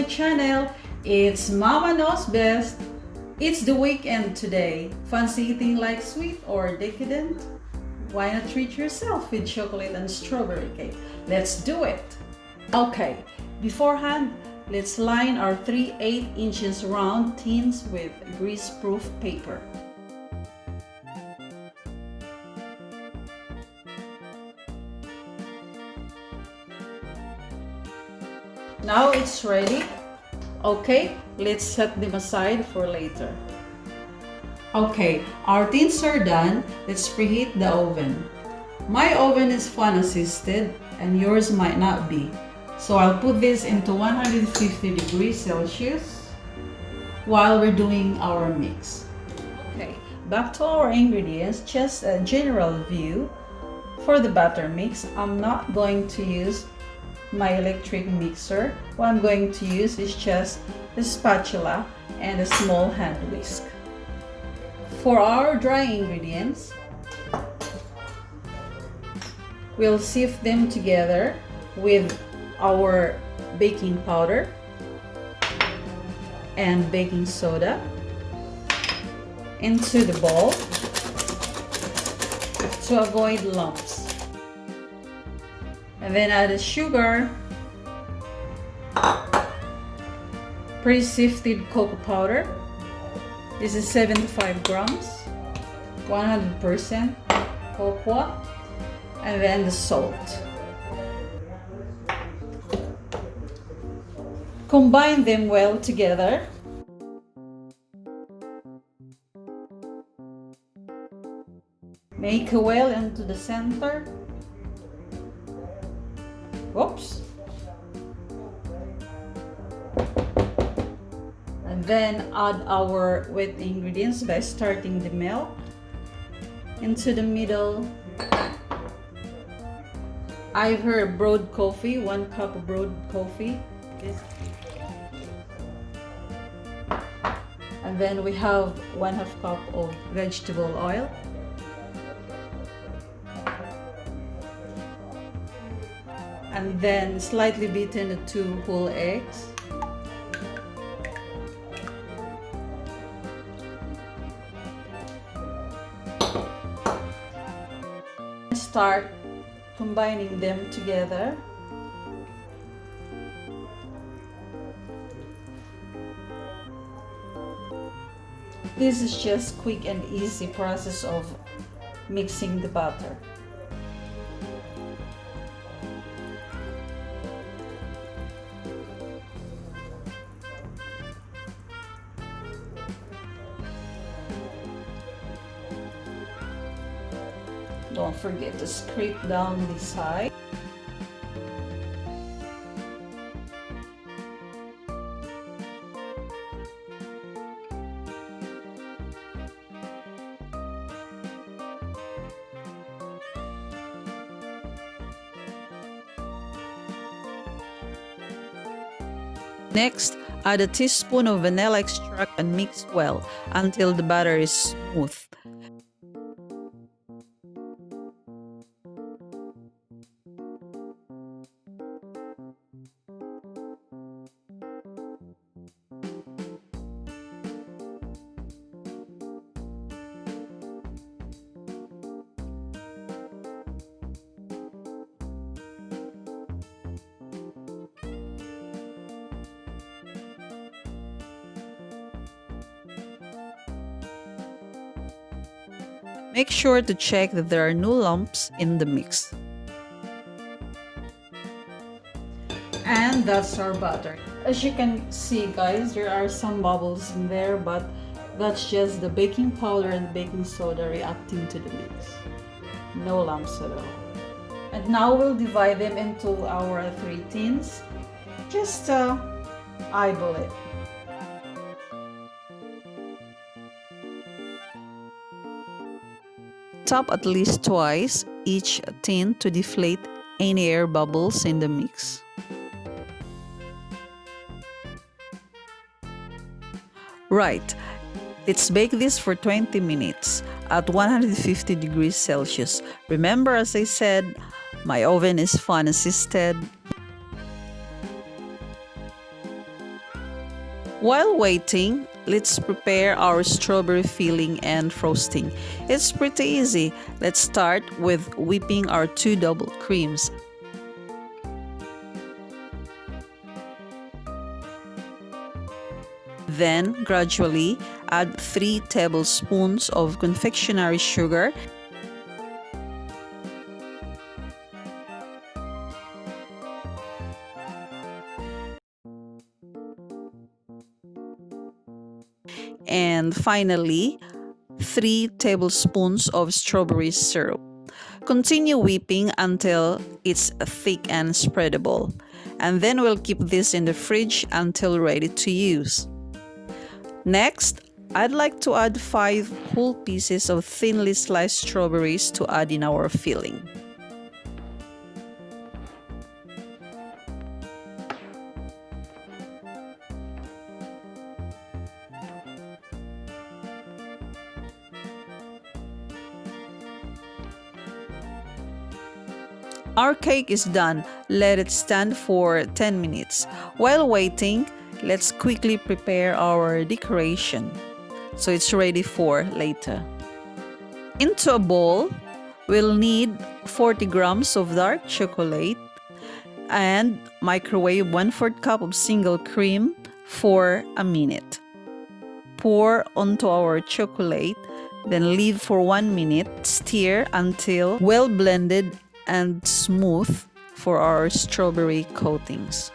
channel. It's Mama Knows Best. It's the weekend today. Fancy eating like sweet or decadent? Why not treat yourself with chocolate and strawberry cake? Let's do it! Okay, beforehand, let's line our 3 8-inch round tins with grease-proof paper. Now it's ready. Okay, let's set them aside for later. Okay, our tins are done. Let's preheat the oven. My oven is fan assisted and yours might not be. So I'll put this into 150 degrees Celsius while we're doing our mix. Okay, back to our ingredients, just a general view. For the batter mix, I'm not going to use my electric mixer. What I'm going to use is just a spatula and a small hand whisk. For our dry ingredients, we'll sift them together with our baking powder and baking soda into the bowl to avoid lumps. And then add the sugar, pre-sifted cocoa powder. This is 75 grams, 100% cocoa, and then the salt. Combine them well together. Make a well into the center. Whoops. And then add our wet ingredients by starting the milk into the middle. I've heard brewed coffee, 1 cup of brewed coffee. And then we have 1/2 cup of vegetable oil. And then slightly beaten 2 whole eggs. Start combining them together. This is just quick and easy process of mixing the batter. Don't forget to scrape down the side. Next, add a teaspoon of vanilla extract and mix well until the batter is smooth. Make sure to check that there are no lumps in the mix. And that's our batter. As you can see, guys, there are some bubbles in there, but that's just the baking powder and baking soda reacting to the mix. No lumps at all. And now we'll divide them into our 3 tins. Just eyeball it. Tap at least twice each tin to deflate any air bubbles in the mix. Right, let's bake this for 20 minutes at 150 degrees Celsius. Remember, as I said, my oven is fan assisted. While waiting, let's prepare our strawberry filling and frosting. It's pretty easy. Let's start with whipping our 2 double creams. Then, gradually, add 3 tablespoons of confectionery sugar and finally, 3 tablespoons of strawberry syrup. Continue whipping until it's thick and spreadable. And then we'll keep this in the fridge until ready to use. Next, I'd like to add 5 whole pieces of thinly sliced strawberries to add in our filling. Our cake is done. Let it stand for 10 minutes. While waiting, let's quickly prepare our decoration so it's ready for later. Into a bowl, we'll need 40 grams of dark chocolate and microwave 1/4 cup of single cream for a minute. Pour onto our chocolate, then leave for 1 minute. Stir until well blended and smooth for our strawberry coatings.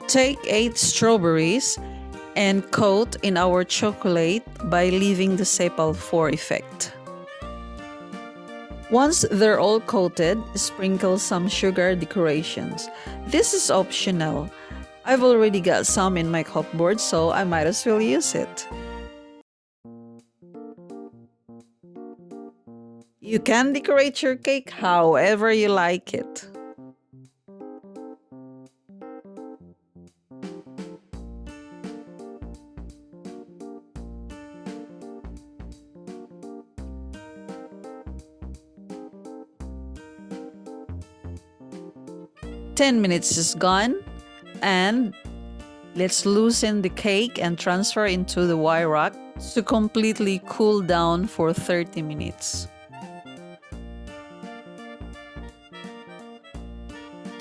Take 8 strawberries and coat in our chocolate by leaving the sepal for effect. Once they're all coated, sprinkle some sugar decorations. This is optional. I've already got some in my cupboard, so I might as well use it. You can decorate your cake however you like it. "10 minutes is gone, and let's loosen the cake and transfer into the wire rack to completely cool down for 30 minutes.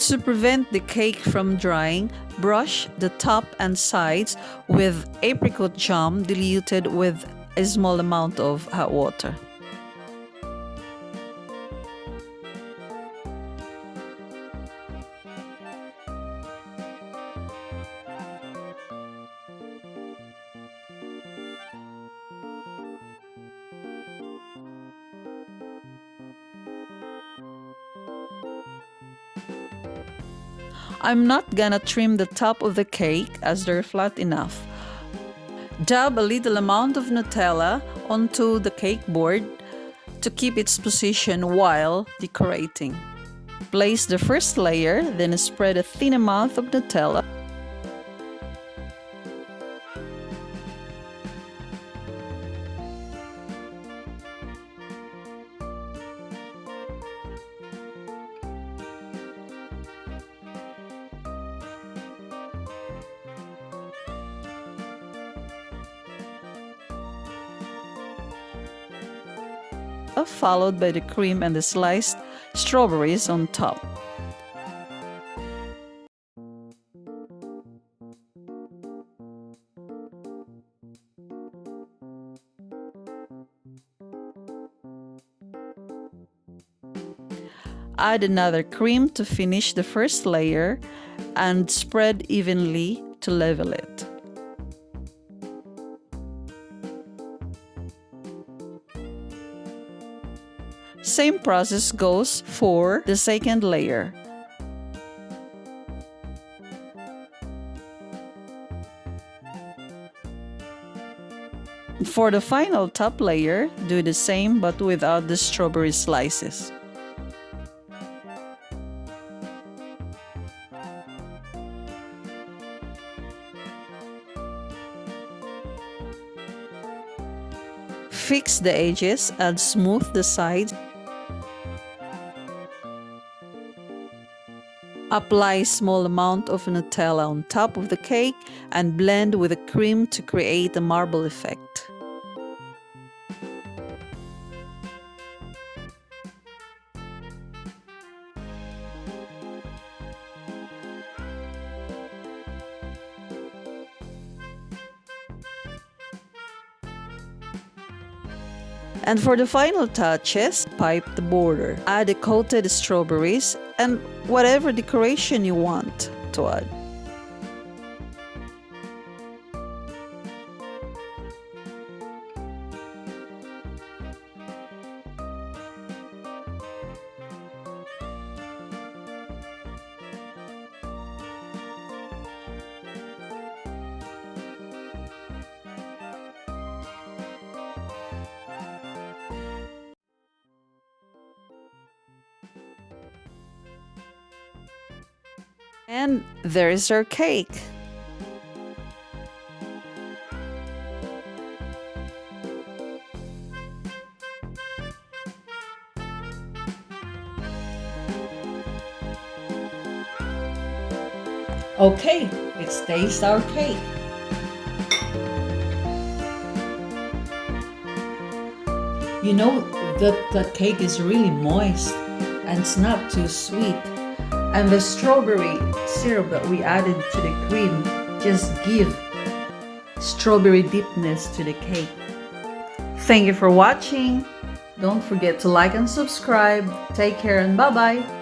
To prevent the cake from drying, brush the top and sides with apricot jam diluted with a small amount of hot water. I'm not gonna trim the top of the cake as they're flat enough. Dab a little amount of Nutella onto the cake board to keep its position while decorating. Place the first layer, then spread a thin amount of Nutella. Followed by the cream and the sliced strawberries on top. Add another cream to finish the first layer and spread evenly to level it. Same process goes for the second layer. For the final top layer, do the same but without the strawberry slices. Fix the edges and smooth the sides. Apply small amount of Nutella on top of the cake and blend with the cream to create a marble effect. And for the final touches, pipe the border. Add the coated strawberries and whatever decoration you want to add. And there is our cake. Okay, let's taste our cake. You know that the cake is really moist and it's not too sweet. And the strawberry syrup that we added to the cream just give strawberry deepness to the cake. Thank you for watching. Don't forget to like and subscribe. Take care and bye-bye.